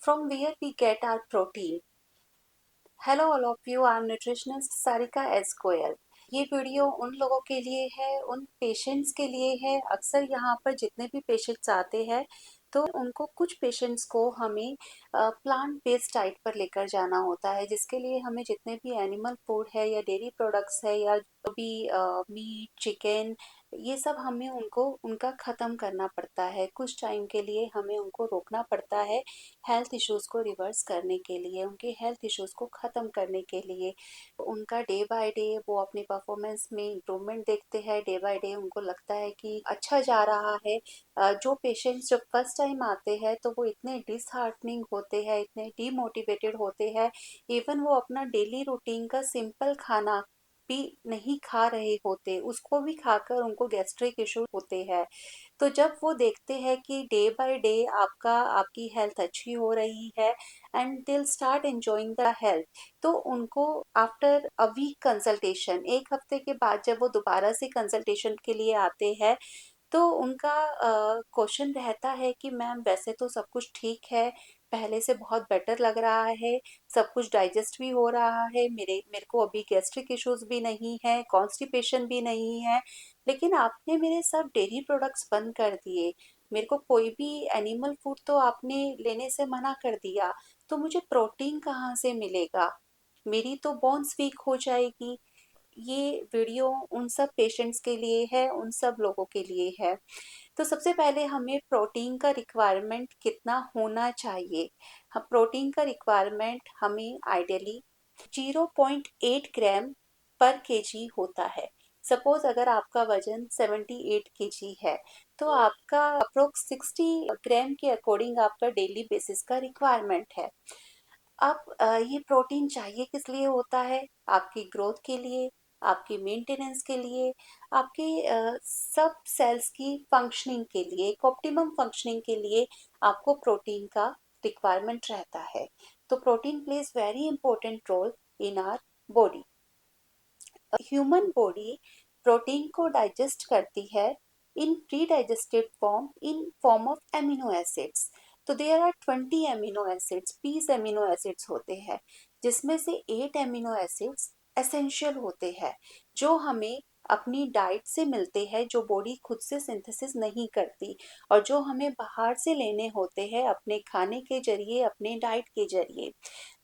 from where we get our protein. Hello all of you, I am nutritionist Sarika S Goyal. ये video उन लोगों के लिए है, उन पेशेंट्स के लिए है। अक्सर यहाँ पर जितने भी पेशेंट्स आते हैं तो उनको कुछ पेशेंट्स को हमें प्लांट बेस्ड डाइट पर लेकर जाना होता है, जिसके लिए हमें जितने भी एनिमल फूड है या डेयरी प्रोडक्ट्स है या जो भी मीट चिकन, ये सब हमें उनको उनका ख़त्म करना पड़ता है। कुछ टाइम के लिए हमें उनको रोकना पड़ता है हेल्थ इश्यूज़ को रिवर्स करने के लिए, उनके हेल्थ इश्यूज़ को ख़त्म करने के लिए। उनका डे बाय डे वो अपनी परफॉर्मेंस में इम्प्रूवमेंट देखते हैं, डे बाय डे उनको लगता है कि अच्छा जा रहा है। जो पेशेंट्स जब फर्स्ट टाइम आते हैं तो वो इतने डिसहार्टनिंग होते हैं, इतने डीमोटिवेटेड होते हैं, इवन वो अपना डेली रूटीन का सिंपल खाना भी नहीं खा रहे होते, उसको भी खाकर उनको गैस्ट्रिक इशू होते हैं। तो जब वो देखते हैं कि डे बाय डे आपकी हेल्थ अच्छी हो रही है and they will start enjoying the health, तो उनको आफ्टर अ वीक कंसल्टेशन, एक हफ्ते के बाद जब वो दोबारा से कंसल्टेशन के लिए आते हैं तो उनका क्वेश्चन रहता है कि मैम वैसे तो सब कुछ ठीक है, पहले से बहुत बेटर लग रहा है, सब कुछ डाइजेस्ट भी हो रहा है, मेरे मेरे को अभी गैस्ट्रिक इश्यूज भी नहीं है, कॉन्स्टिपेशन भी नहीं है, लेकिन आपने मेरे सब डेयरी प्रोडक्ट्स बंद कर दिए, मेरे को कोई भी एनिमल फूड तो आपने लेने से मना कर दिया, तो मुझे प्रोटीन कहाँ से मिलेगा? मेरी तो बोन्स वीक हो जाएगी। ये वीडियो उन सब पेशेंट्स के लिए है, उन सब लोगों के लिए है। तो सबसे पहले हमें प्रोटीन का रिक्वायरमेंट कितना होना चाहिए? प्रोटीन का रिक्वायरमेंट हमें आइडियली 0.8 ग्राम पर केजी होता है। सपोज अगर आपका वजन 78 केजी है तो आपका अप्रोक्स 60 ग्राम के अकॉर्डिंग आपका डेली बेसिस का रिक्वायरमेंट है। अब ये प्रोटीन चाहिए किस लिए होता है? आपकी ग्रोथ के लिए, आपकी मेंटेनेंस के लिए, आपके सब सेल्स की फंक्शनिंग के लिए, एक ऑप्टिमम फंक्शनिंग के लिए आपको प्रोटीन का रिक्वायरमेंट रहता है। तो protein plays very important role in our body. Human body protein को डाइजेस्ट करती है in pre digested form, in form of amino acids. तो there are 20 amino acids, 20 amino acids होते हैं, जिसमें से 8 एमिनो एसिड्स एसेंशियल होते हैं, जो हमें अपनी डाइट से मिलते हैं, जो बॉडी खुद से सिंथेसिस नहीं करती और जो हमें बाहर से लेने होते हैं अपने खाने के जरिए, अपने डाइट के जरिए।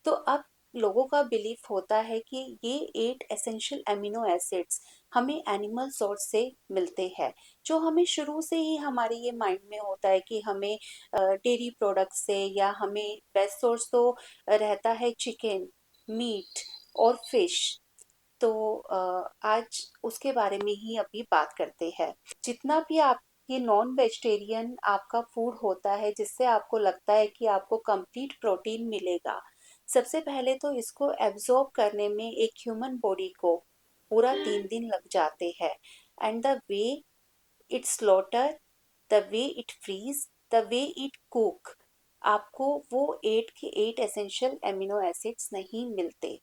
तो अब लोगों का बिलीफ होता है कि ये 8 एसेंशियल एमिनो एसिड्स हमें एनिमल सोर्स से मिलते हैं, जो हमें शुरू से ही हमारे ये माइंड में होता है कि हमें डेयरी प्रोडक्ट से, या हमें बेस्ट सोर्स तो रहता है चिकन, मीट और फिश। तो आज उसके बारे में ही अभी बात करते हैं। जितना भी आप ये नॉन वेजिटेरियन आपका फूड होता है जिससे आपको लगता है कि आपको कंप्लीट प्रोटीन मिलेगा, सबसे पहले तो इसको एब्जॉर्ब करने में एक ह्यूमन बॉडी को पूरा 3 दिन लग जाते हैं। And the way it slaughter, the way it freeze, the way it cook, आपको वो 8 के 8 एसेंशियल एमिनो एसिड्स नहीं मिलते।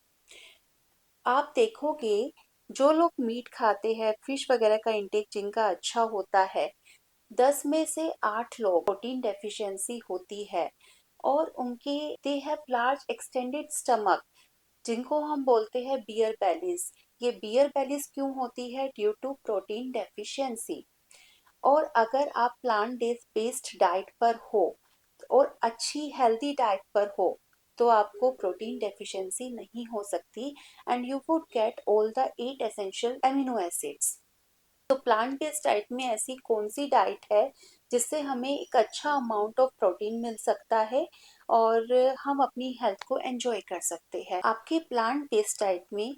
आप देखोगे जो लोग मीट खाते हैं, फिश वगैरह का इंटेक जिनका अच्छा होता है, 10 में से 8 लोग प्रोटीन डेफिशिएंसी होती है और उनके they have large extended stomach, जिनको हम बोलते हैं बियर बेलीज। ये बियर बेलीज क्यों होती है? Due to protein deficiency. और अगर आप प्लांट बेस्ड डाइट पर हो और अच्छी हेल्दी डाइट पर हो तो आपको प्रोटीन डेफिशिएंसी नहीं हो सकती and you would get all the 8 essential amino acids. तो प्लांट बेस्ड डाइट में ऐसी कौन सी डाइट है जिससे हमें एक अच्छा अमाउंट ऑफ प्रोटीन मिल सकता है और हम अपनी हेल्थ को एंजॉय कर सकते हैं? आपके प्लांट बेस्ड डाइट में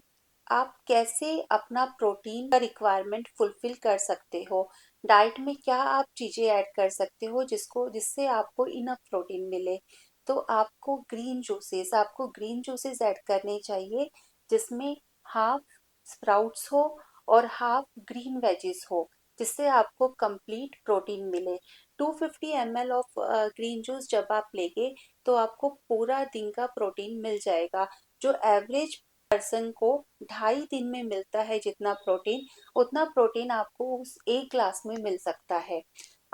आप कैसे अपना प्रोटीन का रिक्वायरमेंट फुलफिल कर सकते हो? डाइट में क्या आप चीज़ें ऐड कर सकते हो जिससे आपको इनफ प्रोटीन मिले? तो आपको ग्रीन जूसेस ऐड करने चाहिए, जिसमें हाफ स्प्राउट्स हो और हाफ ग्रीन वेजिस हो, जिससे आपको कंप्लीट प्रोटीन मिले। 250 ml ऑफ ग्रीन जूस जब आप लेंगे तो आपको पूरा दिन का प्रोटीन मिल जाएगा, जो एवरेज पर्सन को 2.5 दिन में मिलता है। जितना प्रोटीन, उतना प्रोटीन आपको उस एक ग्लास में मिल सकता है।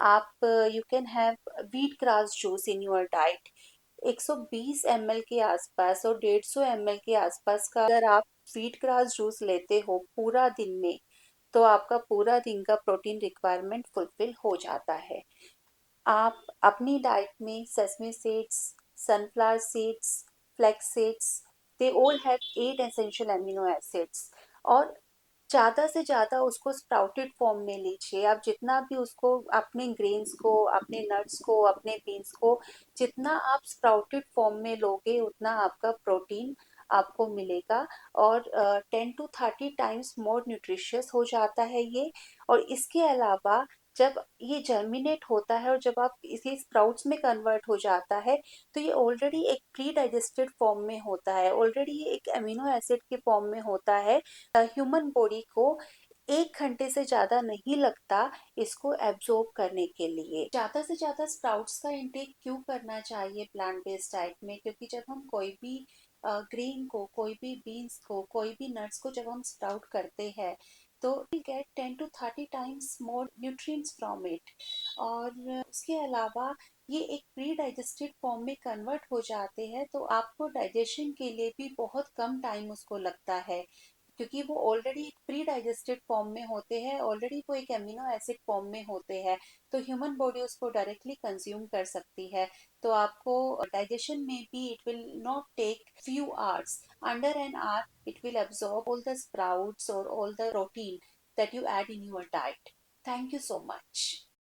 आप you can have wheat grass juice in your diet. 120 ml के आसपास और 150 ml के आसपास का अगर आप व्हीट ग्रास जूस लेते हो पूरा दिन में, तो आपका पूरा दिन का प्रोटीन रिक्वायरमेंट फुलफिल हो जाता है। आप अपनी डाइट में sesame seeds, sunflower seeds, flax seeds, they all have 8 essential amino acids, और ज़्यादा से ज़्यादा उसको स्प्राउटेड फॉर्म में लीजिए। आप जितना भी उसको अपने ग्रेन्स को, अपने नट्स को, अपने बीन्स को जितना आप स्प्राउटेड फॉर्म में लोगे उतना आपका प्रोटीन आपको मिलेगा, और 10 to 30 टाइम्स मोर न्यूट्रिशियस हो जाता है ये। और इसके अलावा जब ये जर्मिनेट होता है और जब आप इसे स्प्राउट्स में कन्वर्ट हो जाता है, तो ये ऑलरेडी एक प्री डाइजेस्टेड फॉर्म में होता है, ऑलरेडी ये एक अमीनो एसिड के फॉर्म में होता है। ह्यूमन बॉडी को 1 घंटे से ज़्यादा नहीं लगता इसको एब्जॉर्ब करने के लिए। ज़्यादा से ज़्यादा स्प्राउट्स का इंटेक क्यों करना चाहिए प्लांट बेस्ड डाइट में? क्योंकि जब हम कोई भी ग्रेन को, कोई भी बीन्स को, कोई भी नट्स को जब हम स्प्राउट करते हैं, तो we get 10 to 30 times more nutrients from it. और उसके अलावा ये एक प्री डाइजेस्टेड फॉर्म में कन्वर्ट हो जाते हैं, तो आपको डाइजेशन के लिए भी बहुत कम टाइम उसको लगता है, क्योंकि वो ऑलरेडी एक प्री डाइजेस्टेड फॉर्म में होते हैं, ऑलरेडी वो एक एमिनो एसिड फॉर्म में होते हैं, तो ह्यूमन बॉडी उसको डायरेक्टली कंज्यूम कर सकती है। तो आपको डाइजेशन में भी it will not take few hours, under an hour it will absorb all the sprouts or all the protein that you add in your diet. Thank you so much.